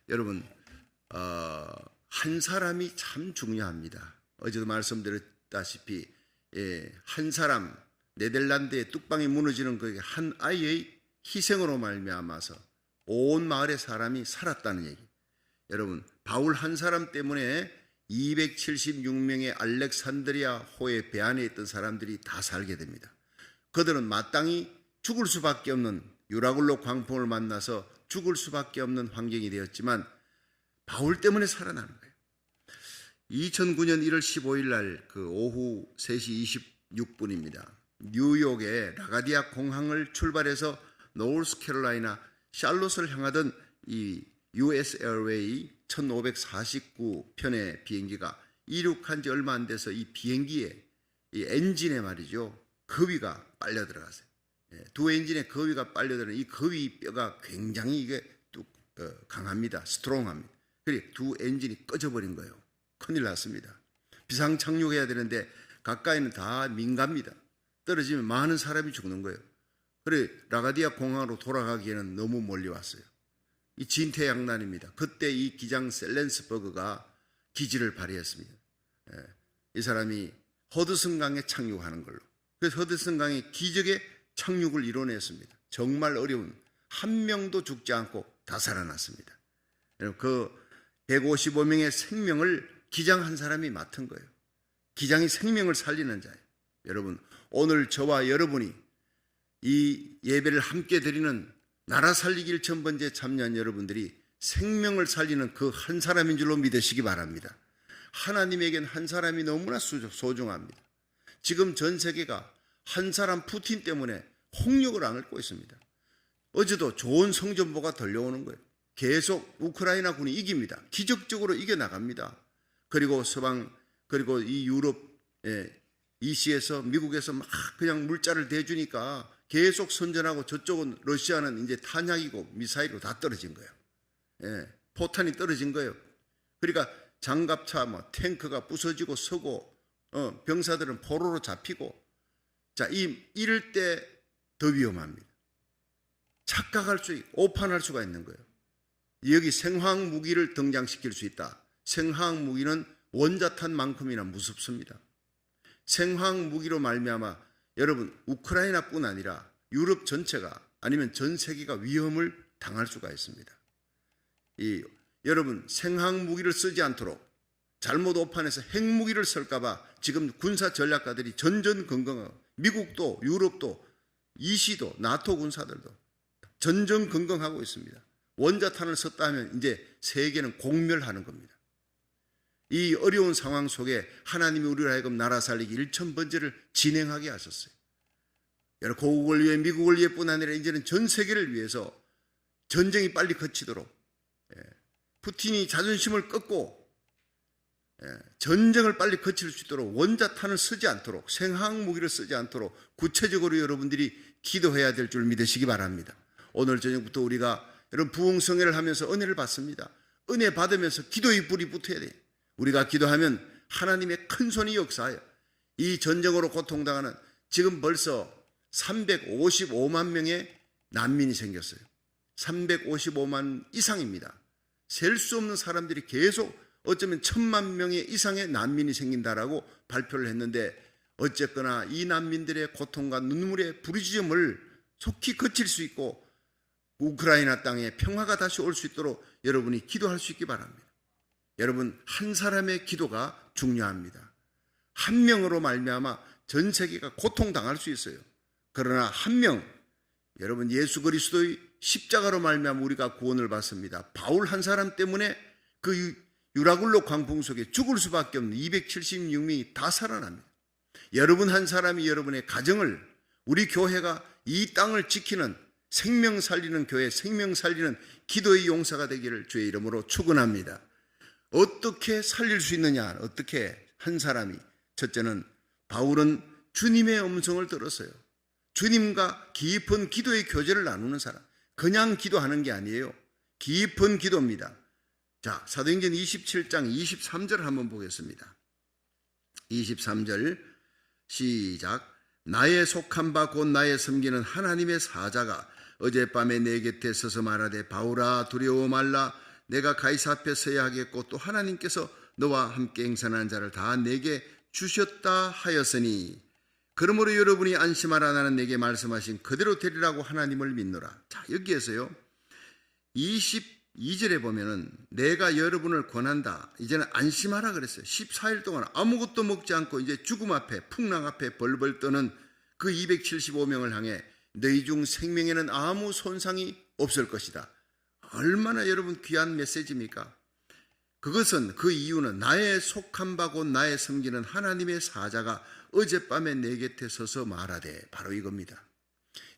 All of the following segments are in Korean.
여러분, 한 사람이 참 중요합니다. 어제도 말씀드렸다시피 한 사람, 네덜란드의 뚝방이 무너지는 그 한 아이의 희생으로 말미암아서 온 마을의 사람이 살았다는 얘기. 여러분, 바울 한 사람 때문에 276명의 알렉산드리아 호의 배 안에 있던 사람들이 다 살게 됩니다. 그들은 마땅히 죽을 수밖에 없는 유라굴로 광풍을 만나서 죽을 수밖에 없는 환경이 되었지만 바울 때문에 살아나는 거예요. 2009년 1월 15일 날 그 오후 3시 26분입니다. 뉴욕의 라가디아 공항을 출발해서 노스캐롤라이나 샬롯을 향하던 이 US 에어웨이 1549편의 비행기가 이륙한 지 얼마 안 돼서 이 비행기에 이 엔진에 말이죠, 거위가 빨려 들어갔어요. 두 엔진에 거위가 빨려 들어가는 이 거위 뼈가 굉장히 이게 강합니다. 스트롱합니다. 그래서 두 엔진이 꺼져버린 거예요. 큰일 났습니다. 비상 착륙해야 되는데 가까이는 다 민갑니다. 떨어지면 많은 사람이 죽는 거예요. 그래 라가디아 공항으로 돌아가기에는 너무 멀리 왔어요. 이 진퇴양난입니다. 그때 이 기장 셀렌스버그가 기지를 발휘했습니다. 이 사람이 허드슨강에 착륙하는 걸로. 그래서 허드슨강에 기적의 착륙을 이뤄냈습니다. 정말 어려운, 한 명도 죽지 않고 다 살아났습니다. 그 155명의 생명을 기장 한 사람이 맡은 거예요. 기장이 생명을 살리는 자예요. 여러분, 오늘 저와 여러분이 이 예배를 함께 드리는 나라 살리기 1000번째 참여한 여러분들이 생명을 살리는 그 한 사람인 줄로 믿으시기 바랍니다. 하나님에겐 한 사람이 너무나 소중합니다. 지금 전 세계가 한 사람 푸틴 때문에 홍역을 앓고 있습니다. 어제도 좋은 성전보가 들려오는 거예요. 계속 우크라이나 군이 이깁니다. 기적적으로 이겨나갑니다. 그리고 서방, 그리고 이 유럽, EC에서 미국에서 막 그냥 물자를 대주니까 계속 선전하고 저쪽은 러시아는 이제 탄약이고 미사일로 다 떨어진 거예요. 포탄이 떨어진 거예요. 그러니까 장갑차, 탱크가 부서지고 서고, 병사들은 포로로 잡히고, 자, 이럴 때 더 위험합니다. 착각할 수 있고 오판할 수가 있는 거예요. 여기 생화학 무기를 등장시킬 수 있다. 생화학 무기는 원자탄만큼이나 무섭습니다. 생화학 무기로 말미암아 여러분 우크라이나뿐 아니라 유럽 전체가 아니면 전 세계가 위험을 당할 수가 있습니다. 여러분 생화학 무기를 쓰지 않도록 잘못 오판해서 핵무기를 쓸까봐 지금 군사 전략가들이 전전긍긍하고 미국도 유럽도 EC도 나토 군사들도 전전긍긍하고 있습니다. 원자탄을 썼다 하면 이제 세계는 공멸하는 겁니다. 이 어려운 상황 속에 하나님이 우리를 하여금 나라 살리기 1000번째를 진행하게 하셨어요. 여러분 고국을 위해 미국을 위해뿐 아니라 이제는 전 세계를 위해서 전쟁이 빨리 그치도록 푸틴이 자존심을 꺾고 전쟁을 빨리 거칠 수 있도록 원자탄을 쓰지 않도록 생화학 무기를 쓰지 않도록 구체적으로 여러분들이 기도해야 될 줄 믿으시기 바랍니다. 오늘 저녁부터 우리가 여러분 부흥성회를 하면서 은혜를 받습니다. 은혜 받으면서 기도의 불이 붙어야 돼요. 우리가 기도하면 하나님의 큰 손이 역사해요. 이 전쟁으로 고통당하는 지금 벌써 355만 명의 난민이 생겼어요. 355만 이상입니다. 셀 수 없는 사람들이 계속 어쩌면 1000만 명의 이상의 난민이 생긴다라고 발표를 했는데 어쨌거나 이 난민들의 고통과 눈물의 부르짖음을 속히 그칠 수 있고 우크라이나 땅에 평화가 다시 올 수 있도록 여러분이 기도할 수 있기 바랍니다. 여러분 한 사람의 기도가 중요합니다. 한 명으로 말미암아 전 세계가 고통당할 수 있어요. 그러나 한 명, 여러분 예수 그리스도의 십자가로 말미암아 우리가 구원을 받습니다. 바울 한 사람 때문에 그 유라굴로 광풍 속에 죽을 수밖에 없는 276명이 다 살아납니다. 여러분 한 사람이 여러분의 가정을, 우리 교회가 이 땅을 지키는 생명 살리는 교회, 생명 살리는 기도의 용사가 되기를 주의 이름으로 축원합니다. 어떻게 살릴 수 있느냐? 어떻게 한 사람이? 첫째는 바울은 주님의 음성을 들었어요. 주님과 깊은 기도의 교제를 나누는 사람. 그냥 기도하는 게 아니에요. 깊은 기도입니다. 자, 사도행전 27장 23절 한번 보겠습니다. 23절 시작. 나의 속한 바 곧 나의 섬기는 하나님의 사자가 어젯밤에 내 곁에 서서 말하되 바울아 두려워 말라 내가 가이사 앞에 서야 하겠고 또 하나님께서 너와 함께 행선하는 자를 다 내게 주셨다 하였으니 그러므로 여러분이 안심하라. 나는 내게 말씀하신 그대로 되리라고 하나님을 믿노라. 자, 여기에서요 22절에 보면은 내가 여러분을 권한다. 이제는 안심하라 그랬어요. 14일 동안 아무것도 먹지 않고 이제 죽음 앞에 풍랑 앞에 벌벌 떠는 그 275명을 향해 너희 중 생명에는 아무 손상이 없을 것이다. 얼마나 여러분 귀한 메시지입니까? 그것은 그 이유는 나의 속한 바고 나의 섬기는 하나님의 사자가 어젯밤에 내 곁에 서서 말하되 바로 이겁니다.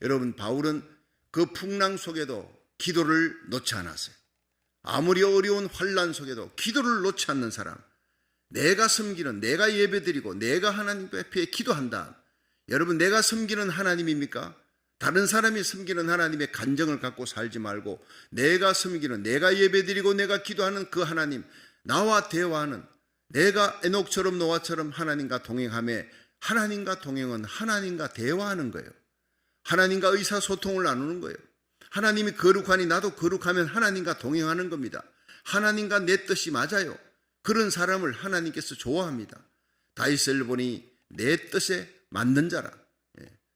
여러분 바울은 그 풍랑 속에도 기도를 놓지 않았어요. 아무리 어려운 환난 속에도 기도를 놓지 않는 사람, 내가 섬기는, 내가 예배드리고 내가 하나님 앞에 기도한다. 여러분 내가 섬기는 하나님입니까? 다른 사람이 섬기는 하나님의 간정을 갖고 살지 말고 내가 섬기는, 내가 예배드리고 내가 기도하는 그 하나님, 나와 대화하는, 내가 에녹처럼 노아처럼 하나님과 동행하며, 하나님과 동행은 하나님과 대화하는 거예요. 하나님과 의사소통을 나누는 거예요. 하나님이 거룩하니 나도 거룩하면 하나님과 동행하는 겁니다. 하나님과 내 뜻이 맞아요. 그런 사람을 하나님께서 좋아합니다. 다윗을 보니 내 뜻에 맞는 자라,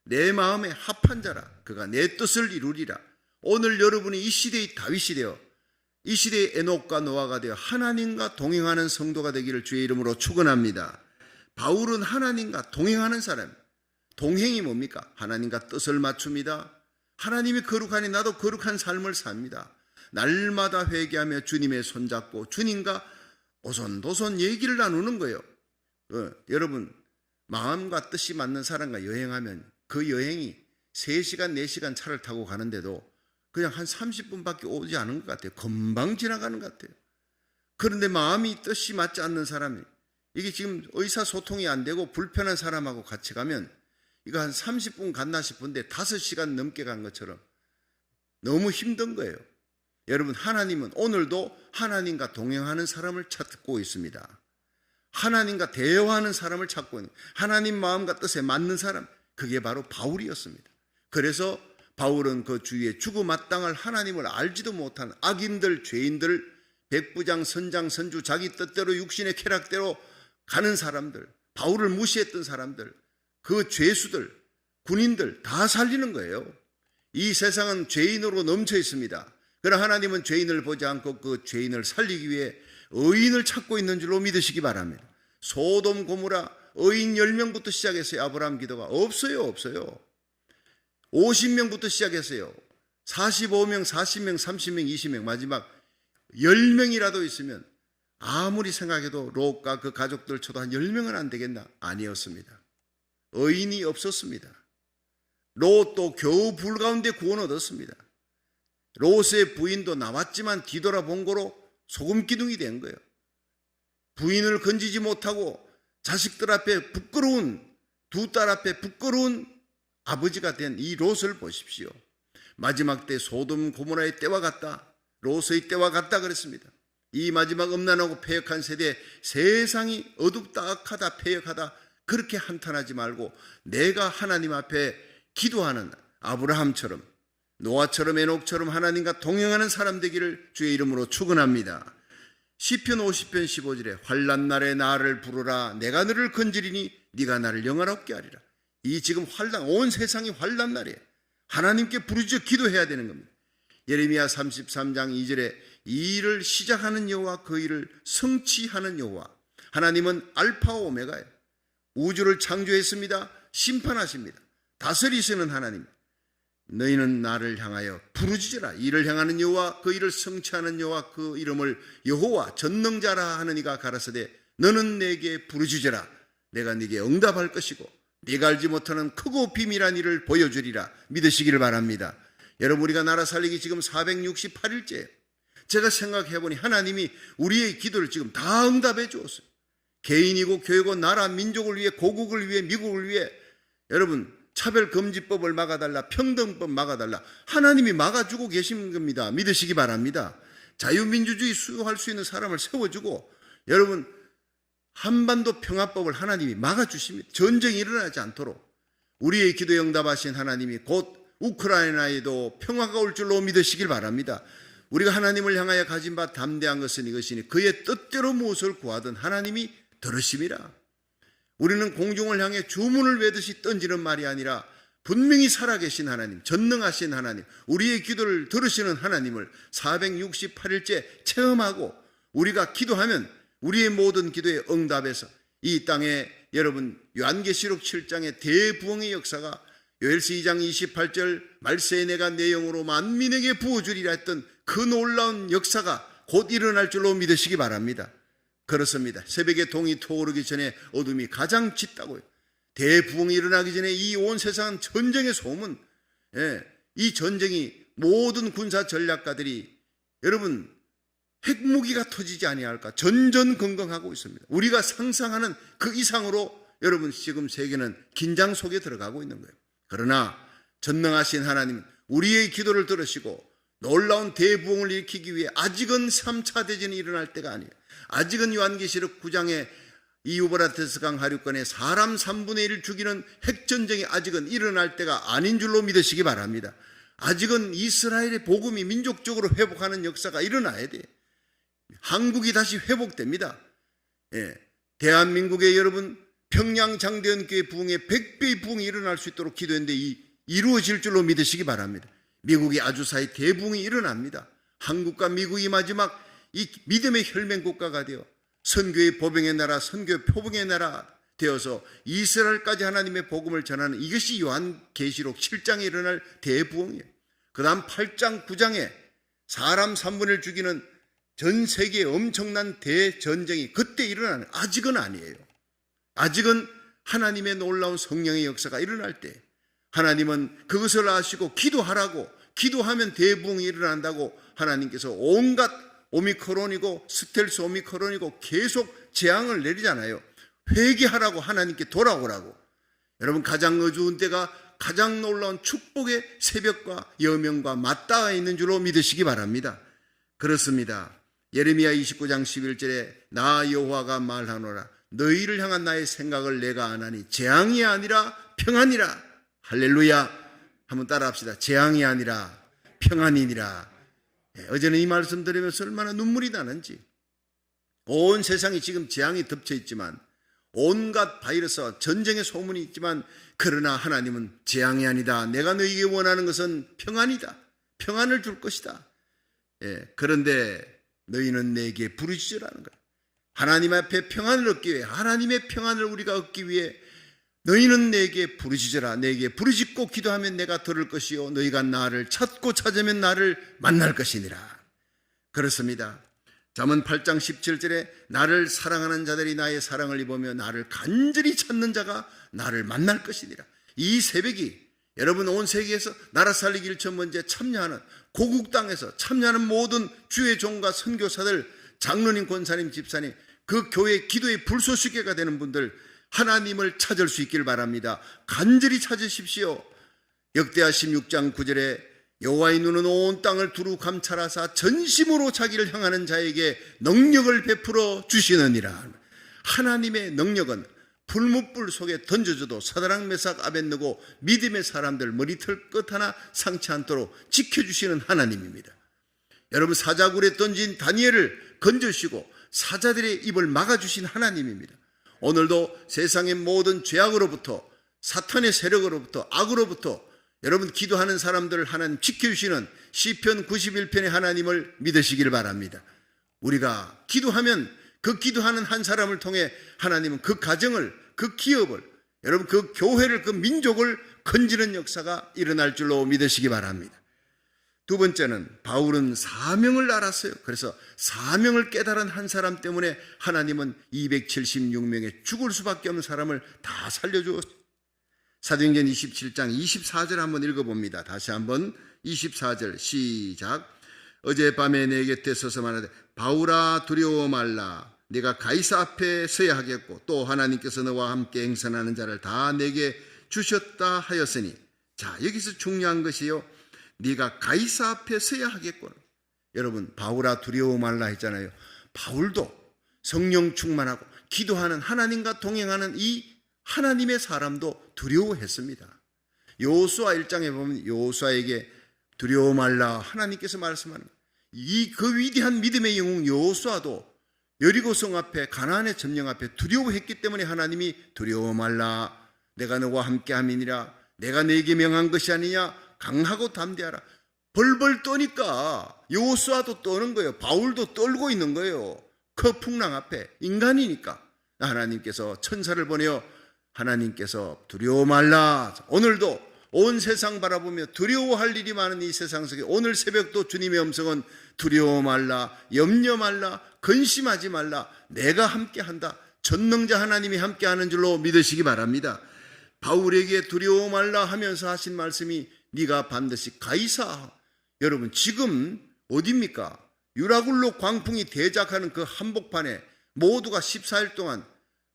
내 마음에 합한 자라, 그가 내 뜻을 이루리라. 오늘 여러분이 이 시대의 다윗이 되어 이 시대의 에녹과 노아가 되어 하나님과 동행하는 성도가 되기를 주의 이름으로 축원합니다. 바울은 하나님과 동행하는 사람. 동행이 뭡니까? 하나님과 뜻을 맞춥니다. 하나님이 거룩하니 나도 거룩한 삶을 삽니다. 날마다 회개하며 주님의 손잡고 주님과 오손도손 얘기를 나누는 거예요. 여러분 마음과 뜻이 맞는 사람과 여행하면 그 여행이 3시간 4시간 차를 타고 가는데도 그냥 한 30분밖에 오지 않은 것 같아요. 금방 지나가는 것 같아요. 그런데 마음이 뜻이 맞지 않는 사람이, 이게 지금 의사소통이 안 되고 불편한 사람하고 같이 가면 이거 한 30분 갔나 싶은데 5시간 넘게 간 것처럼 너무 힘든 거예요. 여러분 하나님은 오늘도 하나님과 동행하는 사람을 찾고 있습니다. 하나님과 대화하는 사람을 찾고 있는, 하나님 마음과 뜻에 맞는 사람, 그게 바로 바울이었습니다. 그래서 바울은 그 주위에 죽어 마땅할 하나님을 알지도 못한 악인들, 죄인들, 백부장, 선장, 선주, 자기 뜻대로 육신의 쾌락대로 가는 사람들, 바울을 무시했던 사람들, 그 죄수들, 군인들 다 살리는 거예요. 이 세상은 죄인으로 넘쳐 있습니다. 그러나 하나님은 죄인을 보지 않고 그 죄인을 살리기 위해 의인을 찾고 있는 줄로 믿으시기 바랍니다. 소돔 고모라 의인 10명부터 시작했어요. 아브라함 기도가 없어요. 50명부터 시작했어요. 45명, 40명, 30명, 20명, 마지막 10명이라도 있으면 아무리 생각해도 롯과 그 가족들 쳐도 한 10명은 안 되겠나? 아니었습니다. 의인이 없었습니다. 롯도 겨우 불 가운데 구원 얻었습니다. 롯의 부인도 나왔지만 뒤돌아본 거로 소금 기둥이 된 거예요. 부인을 건지지 못하고 자식들 앞에 부끄러운, 두 딸 앞에 부끄러운 아버지가 된 이 롯을 보십시오. 마지막 때 소돔 고모라의 때와 같다, 롯의 때와 같다 그랬습니다. 이 마지막 음란하고 패역한 세대에 세상이 어둡다, 악하다, 패역하다 그렇게 한탄하지 말고 내가 하나님 앞에 기도하는 아브라함처럼, 노아처럼, 에녹처럼 하나님과 동행하는 사람 되기를 주의 이름으로 축원합니다. 시편 50편 15절에 환난 날에 나를 부르라, 내가 너를 건지리니 네가 나를 영화롭게 하리라. 이 지금 환난, 온 세상이 환난 날이에요. 하나님께 부르짖어 기도해야 되는 겁니다. 예레미야 33장 2절에 이 일을 시작하는 여호와 그 일을 성취하는 여호와, 하나님은 알파와 오메가예요. 우주를 창조했습니다. 심판하십니다. 다스리시는 하나님. 너희는 나를 향하여 부르짖으라. 이를 향하는 여호와 그 일을 성취하는 여호와 그 이름을 여호와 전능자라 하는 이가 가라사대 너는 내게 부르짖으라. 내가 네게 응답할 것이고 네가 알지 못하는 크고 비밀한 일을 보여주리라. 믿으시기를 바랍니다. 여러분 우리가 나라 살리기 지금 468일째. 제가 생각해보니 하나님이 우리의 기도를 지금 다 응답해 주었어요. 개인이고 교회고 나라 민족을 위해, 고국을 위해, 미국을 위해. 여러분 차별금지법을 막아달라, 평등법 막아달라, 하나님이 막아주고 계신 겁니다. 믿으시기 바랍니다. 자유민주주의 수용할 수 있는 사람을 세워주고, 여러분 한반도 평화법을 하나님이 막아주십니다. 전쟁이 일어나지 않도록. 우리의 기도에 응답하신 하나님이 곧 우크라이나에도 평화가 올 줄로 믿으시길 바랍니다. 우리가 하나님을 향하여 가진 바 담대한 것은 이것이니 그의 뜻대로 무엇을 구하든 하나님이 들으심이라. 우리는 공중을 향해 주문을 외듯이 던지는 말이 아니라 분명히 살아계신 하나님, 전능하신 하나님, 우리의 기도를 들으시는 하나님을 468일째 체험하고 우리가 기도하면 우리의 모든 기도에 응답해서 이 땅에 여러분 요한계시록 7장의 대부흥의 역사가 요엘서 2장 28절 말세에 내가 내 영으로 만민에게 부어주리라 했던 그 놀라운 역사가 곧 일어날 줄로 믿으시기 바랍니다. 그렇습니다. 새벽에 동이 터오르기 전에 어둠이 가장 짙다고요. 대부흥이 일어나기 전에 이 온 세상은 전쟁의 소문, 이 전쟁이 모든 군사 전략가들이 여러분 핵무기가 터지지 아니할까 전전긍긍하고 있습니다. 우리가 상상하는 그 이상으로 여러분 지금 세계는 긴장 속에 들어가고 있는 거예요. 그러나 전능하신 하나님은 우리의 기도를 들으시고 놀라운 대부흥을 일으키기 위해 아직은 3차 대전이 일어날 때가 아니에요. 아직은 요한계시록 9장에 이 유브라테스 강 하류권에 사람 3분의 1을 죽이는 핵전쟁이 아직은 일어날 때가 아닌 줄로 믿으시기 바랍니다. 아직은 이스라엘의 복음이 민족적으로 회복하는 역사가 일어나야 돼요. 한국이 다시 회복됩니다. 대한민국의 여러분 평양 장대현교회 부흥에 100배의 부흥이 일어날 수 있도록 기도했는데 이루어질 줄로 믿으시기 바랍니다. 미국이 아주사의 대부흥이 일어납니다. 한국과 미국이 마지막 이 믿음의 혈맹 국가가 되어 선교의 보병의 나라, 선교의 표병의 나라 되어서 이스라엘까지 하나님의 복음을 전하는 이것이 요한계시록 7장에 일어날 대부흥이에요. 그 다음 8장, 9장에 사람 3분을 죽이는 전 세계의 엄청난 대전쟁이 그때 일어나는, 아직은 아니에요. 아직은 하나님의 놀라운 성령의 역사가 일어날 때 하나님은 그것을 아시고 기도하라고, 기도하면 대부흥이 일어난다고 하나님께서 온갖 오미크론이고 스텔스 오미크론이고 계속 재앙을 내리잖아요. 회개하라고, 하나님께 돌아오라고. 여러분 가장 어두운 때가 가장 놀라운 축복의 새벽과 여명과 맞닿아 있는 줄로 믿으시기 바랍니다. 그렇습니다. 예레미야 29장 11절에 나 여호와가 말하노라 너희를 향한 나의 생각을 내가 아나니 재앙이 아니라 평안이라. 할렐루야. 한번 따라합시다. 재앙이 아니라 평안이니라. 어제는 이 말씀 드리면서 얼마나 눈물이 나는지. 온 세상이 지금 재앙이 덮쳐 있지만 온갖 바이러스와 전쟁의 소문이 있지만 그러나 하나님은 재앙이 아니다. 내가 너희에게 원하는 것은 평안이다. 평안을 줄 것이다. 그런데 너희는 내게 부르짖으라는 거야. 하나님 앞에 평안을 얻기 위해, 하나님의 평안을 우리가 얻기 위해 너희는 내게 부르짖으라. 내게 부르짖고 기도하면 내가 들을 것이요 너희가 나를 찾고 찾으면 나를 만날 것이니라. 그렇습니다. 잠언 8장 17절에 나를 사랑하는 자들이 나의 사랑을 입으며 나를 간절히 찾는 자가 나를 만날 것이니라. 이 새벽이 여러분 온 세계에서 나라 살리기 1,000번째 참여하는 고국 땅에서 참여하는 모든 주의 종과 선교사들, 장로님, 권사님, 집사님, 그 교회 기도의 불쏘시개가 되는 분들 하나님을 찾을 수 있길 바랍니다. 간절히 찾으십시오. 역대하 16장 9절에 여호와의 눈은 온 땅을 두루 감찰하사 전심으로 자기를 향하는 자에게 능력을 베풀어 주시느니라. 하나님의 능력은 불뭇불 속에 던져줘도 사드락 메삭 아벳느고 믿음의 사람들 머리털 끝 하나 상치 않도록 지켜주시는 하나님입니다. 여러분 사자굴에 던진 다니엘을 건져주시고 사자들의 입을 막아주신 하나님입니다. 오늘도 세상의 모든 죄악으로부터, 사탄의 세력으로부터, 악으로부터 여러분 기도하는 사람들을 하나님 지켜주시는 시편 91편의 하나님을 믿으시길 바랍니다. 우리가 기도하면 그 기도하는 한 사람을 통해 하나님은 그 가정을, 그 기업을, 여러분 그 교회를, 그 민족을 건지는 역사가 일어날 줄로 믿으시기 바랍니다. 두 번째는 바울은 사명을 알았어요. 그래서 사명을 깨달은 한 사람 때문에 하나님은 276명의 죽을 수밖에 없는 사람을 다 살려주었어요. 사도행전 27장 24절 한번 읽어봅니다. 다시 한번 24절 시작. 어젯밤에 내 곁에 서서 말하되 바울아 두려워 말라. 네가 가이사 앞에 서야 하겠고 또 하나님께서 너와 함께 행선하는 자를 다 내게 주셨다 하였으니. 자, 여기서 중요한 것이요, 네가 가이사 앞에 서야 하겠구나. 여러분 바울아 두려워 말라 했잖아요. 바울도 성령 충만하고 기도하는 하나님과 동행하는 이 하나님의 사람도 두려워했습니다. 여호수아 1장에 보면 여호수아에게 두려워 말라 하나님께서 말씀하는, 그 위대한 믿음의 영웅 여호수아도 여리고성 앞에 가나안의 점령 앞에 두려워했기 때문에 하나님이 두려워 말라 내가 너와 함께함이니라 내가 네게 명한 것이 아니냐 강하고 담대하라. 벌벌 떠니까 여호수아도 떠는 거예요. 바울도 떨고 있는 거예요. 그 풍랑 앞에 인간이니까 하나님께서 천사를 보내어 하나님께서 두려워 말라. 오늘도 온 세상 바라보며 두려워할 일이 많은 이 세상 속에 오늘 새벽도 주님의 음성은 두려워 말라, 염려 말라, 근심하지 말라, 내가 함께한다. 전능자 하나님이 함께하는 줄로 믿으시기 바랍니다. 바울에게 두려워 말라 하면서 하신 말씀이 네가 반드시 가이사. 여러분 지금 어디입니까? 유라굴로 광풍이 대작하는 그 한복판에 모두가 14일 동안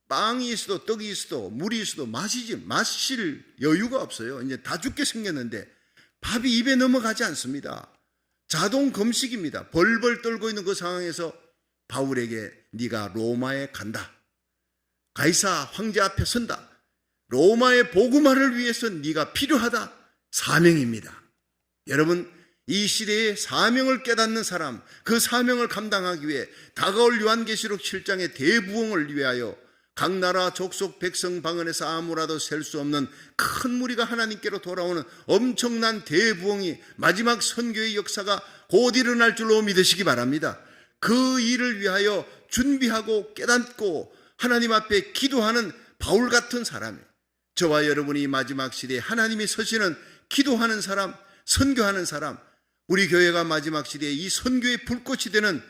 빵이 있어도 떡이 있어도 물이 있어도 마실 여유가 없어요. 이제 다 죽게 생겼는데 밥이 입에 넘어가지 않습니다. 자동 금식입니다. 벌벌 떨고 있는 그 상황에서 바울에게 네가 로마에 간다. 가이사 황제 앞에 선다. 로마의 복음화를 위해서 네가 필요하다. 사명입니다. 여러분 이 시대의 사명을 깨닫는 사람, 그 사명을 감당하기 위해 다가올 요한계시록 7장의 대부흥을 위하여 각 나라 족속 백성 방언에서 아무라도 셀 수 없는 큰 무리가 하나님께로 돌아오는 엄청난 대부흥이 마지막 선교의 역사가 곧 일어날 줄로 믿으시기 바랍니다. 그 일을 위하여 준비하고 깨닫고 하나님 앞에 기도하는 바울 같은 사람이에요. 저와 여러분이 마지막 시대에 하나님이 서시는 기도하는 사람, 선교하는 사람, 우리 교회가 마지막 시대에 이 선교의 불꽃이 되는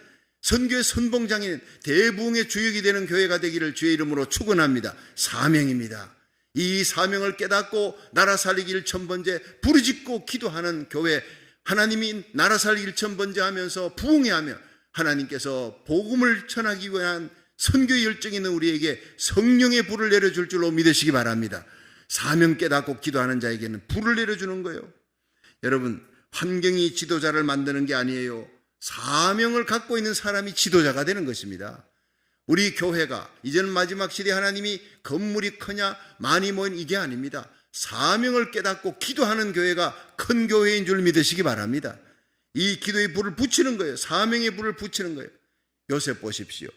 선교의 선봉장인 대부흥의 주역이 되는 교회가 되기를 주의 이름으로 축원합니다. 사명입니다. 이 사명을 깨닫고 나라 살리기 1000번째 부르짖고 기도하는 교회, 하나님이 나라 살리기 1000번째 하면서 부흥해하며 하나님께서 복음을 전하기 위한 선교의 열정이 있는 우리에게 성령의 불을 내려줄 줄로 믿으시기 바랍니다. 사명 깨닫고 기도하는 자에게는 불을 내려주는 거예요. 여러분 환경이 지도자를 만드는 게 아니에요. 사명을 갖고 있는 사람이 지도자가 되는 것입니다. 우리 교회가 이제는 마지막 시대 하나님이 건물이 크냐 많이 모인 이게 아닙니다. 사명을 깨닫고 기도하는 교회가 큰 교회인 줄 믿으시기 바랍니다. 이 기도의 불을 붙이는 거예요. 사명의 불을 붙이는 거예요. 요셉 보십시오.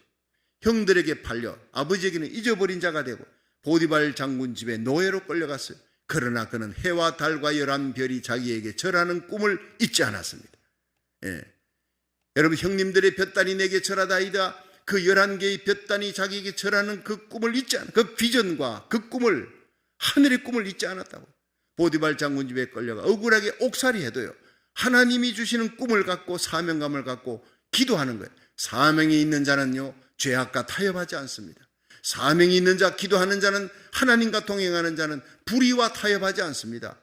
형들에게 팔려 아버지에게는 잊어버린 자가 되고 보디발 장군 집에 노예로 끌려갔어요. 그러나 그는 해와 달과 11별이 자기에게 절하는 꿈을 잊지 않았습니다. 여러분 형님들의 볕단이 내게 절하다이다. 그 11개의 볕단이 자기에게 절하는 그 꿈을 잊지 않았다. 그 비전과 그 꿈을, 하늘의 꿈을 잊지 않았다고. 보디발 장군 집에 끌려가 억울하게 옥살이 해도요 하나님이 주시는 꿈을 갖고 사명감을 갖고 기도하는 거예요. 사명이 있는 자는요 죄악과 타협하지 않습니다. 사명이 있는 자, 기도하는 자는, 하나님과 동행하는 자는 불의와 타협하지 않습니다.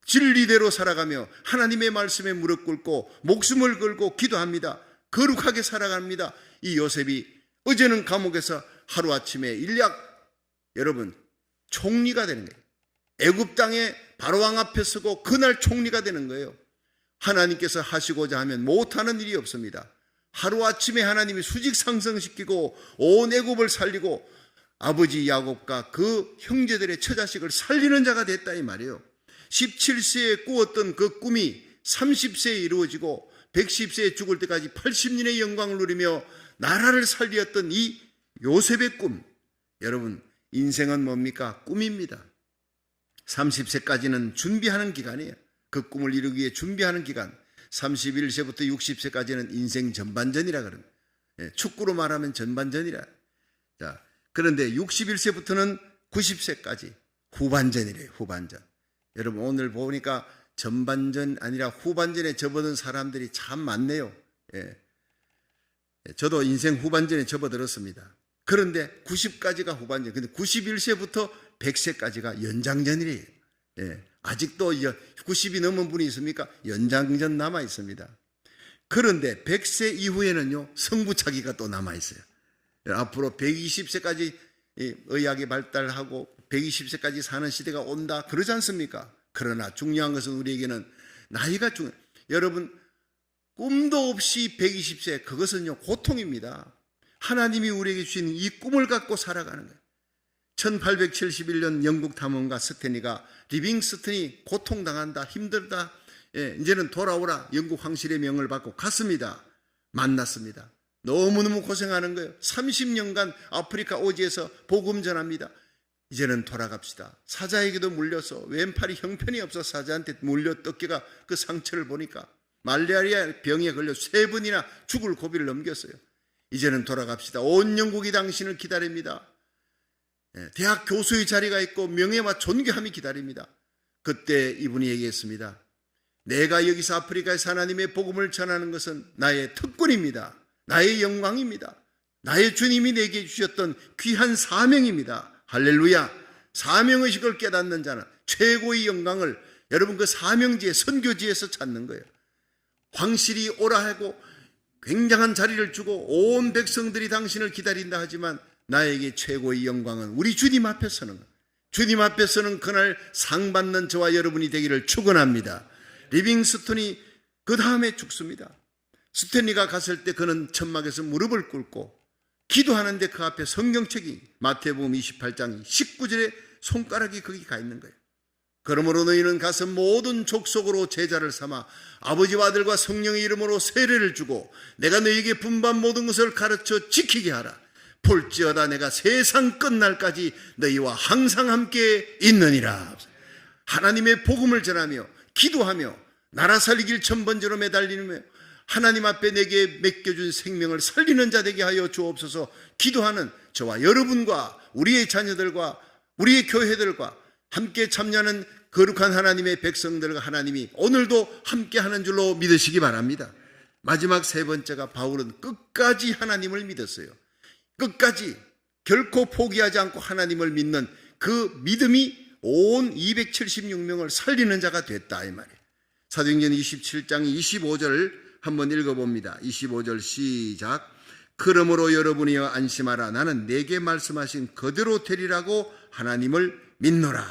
진리대로 살아가며 하나님의 말씀에 무릎 꿇고 목숨을 걸고 기도합니다. 거룩하게 살아갑니다. 이 요셉이 어제는 감옥에서 하루아침에 여러분 총리가 되는 거예요. 애굽 땅에 바로왕 앞에 서고 그날 총리가 되는 거예요. 하나님께서 하시고자 하면 못하는 일이 없습니다. 하루아침에 하나님이 수직 상승시키고 온 애굽을 살리고 아버지 야곱과 그 형제들의 처자식을 살리는 자가 됐다 이 말이에요. 17세에 꾸었던 그 꿈이 30세에 이루어지고 110세에 죽을 때까지 80년의 영광을 누리며 나라를 살리었던 이 요셉의 꿈. 여러분 인생은 뭡니까? 꿈입니다. 30세까지는 준비하는 기간이에요. 그 꿈을 이루기 위해 준비하는 기간. 31세부터 60세까지는 인생 전반전이라 그럽니다. 축구로 말하면 전반전이라. 자, 그런데 61세부터는 90세까지 후반전이래요. 후반전. 여러분 오늘 보니까 전반전 아니라 후반전에 접어든 사람들이 참 많네요. 저도 인생 후반전에 접어들었습니다. 그런데 90까지가 후반전. 근데 91세부터 100세까지가 연장전이래요. 아직도 90이 넘은 분이 있습니까? 연장전 남아 있습니다. 그런데 100세 이후에는요 승부차기가 또 남아 있어요. 앞으로 120세까지 의학이 발달하고 120세까지 사는 시대가 온다 그러지 않습니까? 그러나 중요한 것은 우리에게는 나이가 여러분 꿈도 없이 120세 그것은요 고통입니다. 하나님이 우리에게 주신 이 꿈을 갖고 살아가는 거예요. 1871년 영국 탐험가 스탠리가 리빙스턴이 고통당한다 힘들다 이제는 돌아오라 영국 황실의 명을 받고 갔습니다. 만났습니다. 너무너무 고생하는 거예요. 30년간 아프리카 오지에서 복음 전합니다. 이제는 돌아갑시다. 사자에게도 물려서 왼팔이 형편이 없어 사자한테 물려 뜯기가 그 상처를 보니까 말라리아 병에 걸려 3번이나 죽을 고비를 넘겼어요. 이제는 돌아갑시다. 온 영국이 당신을 기다립니다. 대학 교수의 자리가 있고 명예와 존귀함이 기다립니다. 그때 이분이 얘기했습니다. 내가 여기서 아프리카에서 하나님의 복음을 전하는 것은 나의 특권입니다. 나의 영광입니다. 나의 주님이 내게 주셨던 귀한 사명입니다. 할렐루야. 사명의식을 깨닫는 자는 최고의 영광을 여러분 그 사명지에 선교지에서 찾는 거예요. 황실이 오라 하고 굉장한 자리를 주고 온 백성들이 당신을 기다린다 하지만 나에게 최고의 영광은 우리 주님 앞에 서는 거예요. 주님 앞에 서는 그날 상 받는 저와 여러분이 되기를 축원합니다. 리빙스톤이 그 다음에 죽습니다. 스탠리가 갔을 때 그는 천막에서 무릎을 꿇고 기도하는데 그 앞에 성경책이 마태복음 28장 19절에 손가락이 거기 가 있는 거예요. 그러므로 너희는 가서 모든 족속으로 제자를 삼아 아버지와 아들과 성령의 이름으로 세례를 주고 내가 너희에게 분반 모든 것을 가르쳐 지키게 하라. 볼지어다 내가 세상 끝날까지 너희와 항상 함께 있느니라. 하나님의 복음을 전하며 기도하며 나라 살리길 천번째로 매달리며 하나님 앞에 내게 맡겨준 생명을 살리는 자 되게 하여 주옵소서. 기도하는 저와 여러분과 우리의 자녀들과 우리의 교회들과 함께 참여하는 거룩한 하나님의 백성들과 하나님이 오늘도 함께하는 줄로 믿으시기 바랍니다. 마지막 3번째가 바울은 끝까지 하나님을 믿었어요. 끝까지 결코 포기하지 않고 하나님을 믿는 그 믿음이 온 276명을 살리는 자가 됐다 이 말이에요. 사도행전 27장 25절 한번 읽어봅니다. 25절 시작. 그러므로 여러분이여 안심하라. 나는 내게 말씀하신 그대로 되리라고 하나님을 믿노라.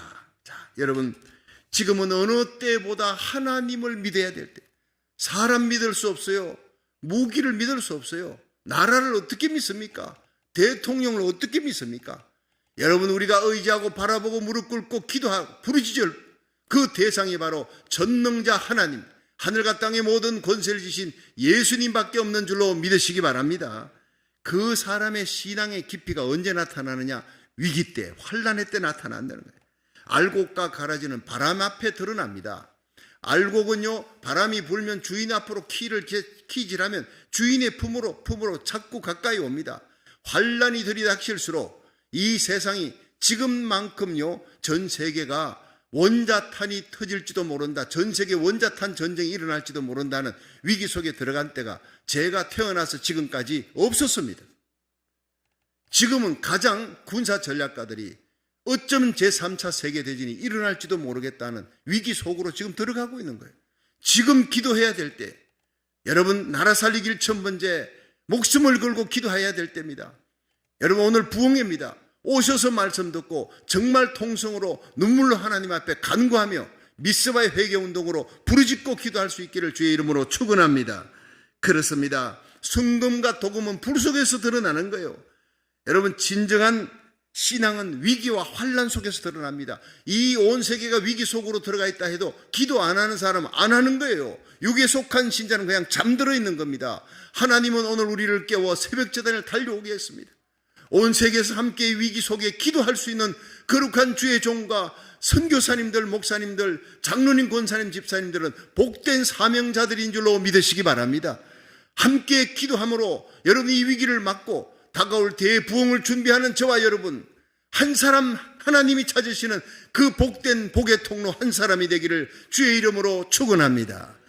자, 여러분 지금은 어느 때보다 하나님을 믿어야 될 때. 사람 믿을 수 없어요. 무기를 믿을 수 없어요. 나라를 어떻게 믿습니까? 대통령을 어떻게 믿습니까? 여러분 우리가 의지하고 바라보고 무릎 꿇고 기도하고 부르짖을 그 대상이 바로 전능자 하나님, 하늘과 땅의 모든 권세를 지신 예수님밖에 없는 줄로 믿으시기 바랍니다. 그 사람의 신앙의 깊이가 언제 나타나느냐? 위기 때, 환난의 때 나타난다는 거예요. 알곡과 가라지는 바람 앞에 드러납니다. 알곡은요, 바람이 불면 주인 앞으로 키질하면 주인의 품으로 자꾸 가까이 옵니다. 환난이 들이닥칠수록 이 세상이 지금만큼요, 전 세계가 원자탄이 터질지도 모른다. 전 세계 원자탄 전쟁이 일어날지도 모른다는 위기 속에 들어간 때가 제가 태어나서 지금까지 없었습니다. 지금은 가장 군사 전략가들이 어쩌면 제3차 세계대전이 일어날지도 모르겠다는 위기 속으로 지금 들어가고 있는 거예요. 지금 기도해야 될 때, 여러분 나라 살리길 천번째 목숨을 걸고 기도해야 될 때입니다. 여러분 오늘 부흥회입니다. 오셔서 말씀 듣고 정말 통성으로 눈물로 하나님 앞에 간구하며 미스바의 회개운동으로 부르짖고 기도할 수 있기를 주의 이름으로 축원합니다. 그렇습니다. 순금과 도금은 불 속에서 드러나는 거예요. 여러분 진정한 신앙은 위기와 환난 속에서 드러납니다. 이 온 세계가 위기 속으로 들어가 있다 해도 기도 안 하는 사람은 안 하는 거예요. 육에 속한 신자는 그냥 잠들어 있는 겁니다. 하나님은 오늘 우리를 깨워 새벽제단을 달려오게 했습니다. 온 세계에서 함께 위기 속에 기도할 수 있는 거룩한 주의 종과 선교사님들, 목사님들, 장로님, 권사님, 집사님들은 복된 사명자들인 줄로 믿으시기 바랍니다. 함께 기도함으로 여러분이 이 위기를 막고 다가올 대부흥을 준비하는 저와 여러분, 한 사람 하나님이 찾으시는 그 복된 복의 통로 한 사람이 되기를 주의 이름으로 축원합니다.